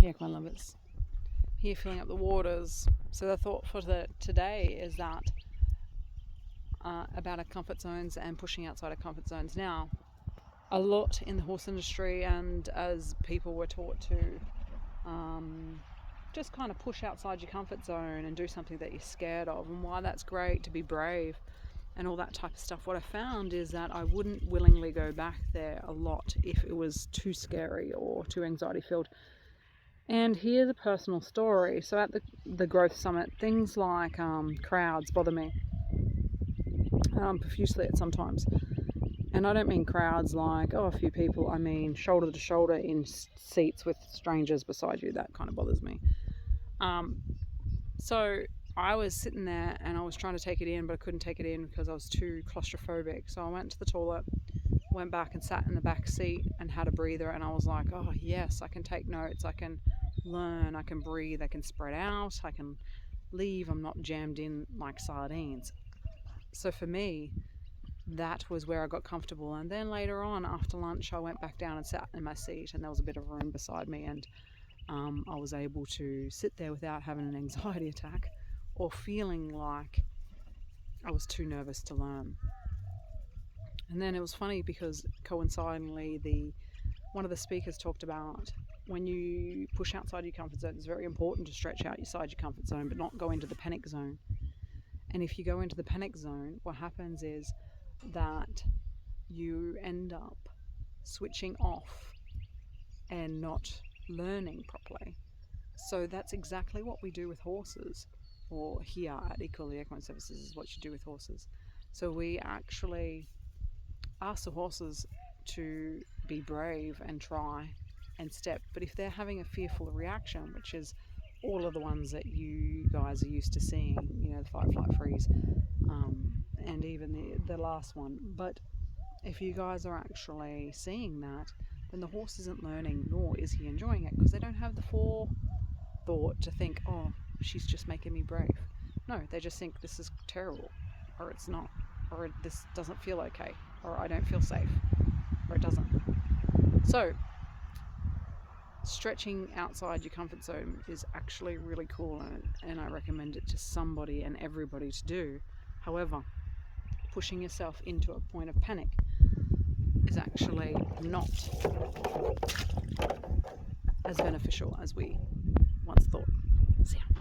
equine lovers. Here filling up the waters. So the thought for today is that about our comfort zones and pushing outside our comfort zones. Now, a lot in the horse industry, and as people were taught to just kind of push outside your comfort zone and do something that you're scared of, and why that's great to be brave and all that type of stuff. What I found is that I wouldn't willingly go back there a lot if it was too scary or too anxiety filled. And here's a personal story. So at the Growth Summit, things like crowds bother me profusely at sometimes. And I don't mean crowds like, a few people. I mean shoulder to shoulder in seats with strangers beside you. That kind of bothers me. So I was sitting there and I was trying to take it in, but I couldn't take it in because I was too claustrophobic. So I went to the toilet, went back and sat in the back seat and had a breather, and I was like, oh yes, I can take notes, I can learn, I can breathe, I can spread out, I can leave, I'm not jammed in like sardines. So for me, that was where I got comfortable. And then later on, after lunch, I went back down and sat in my seat, and there was a bit of room beside me, and I was able to sit there without having an anxiety attack or feeling like I was too nervous to learn. And then it was funny because coincidentally, one of the speakers talked about when you push outside your comfort zone, it's very important to stretch outside your comfort zone, but not go into the panic zone. And if you go into the panic zone, what happens is that you end up switching off and not learning properly. So that's exactly what we do with horses, or here at Equine Services is what you do with horses. So we actually ask the horses to be brave and try and step, but if they're having a fearful reaction, which is all of the ones that you guys are used to seeing, the fight, flight, freeze, and even the last one, but if you guys are actually seeing that, then the horse isn't learning, nor is he enjoying it, because they don't have the forethought to think, oh, she's just making me brave. No, they just think this is terrible, or it's not, or this doesn't feel okay, or I don't feel safe, or it doesn't. So stretching outside your comfort zone is actually really cool, and I recommend it to somebody and everybody to do. However, pushing yourself into a point of panic is actually not as beneficial as we once thought. See ya.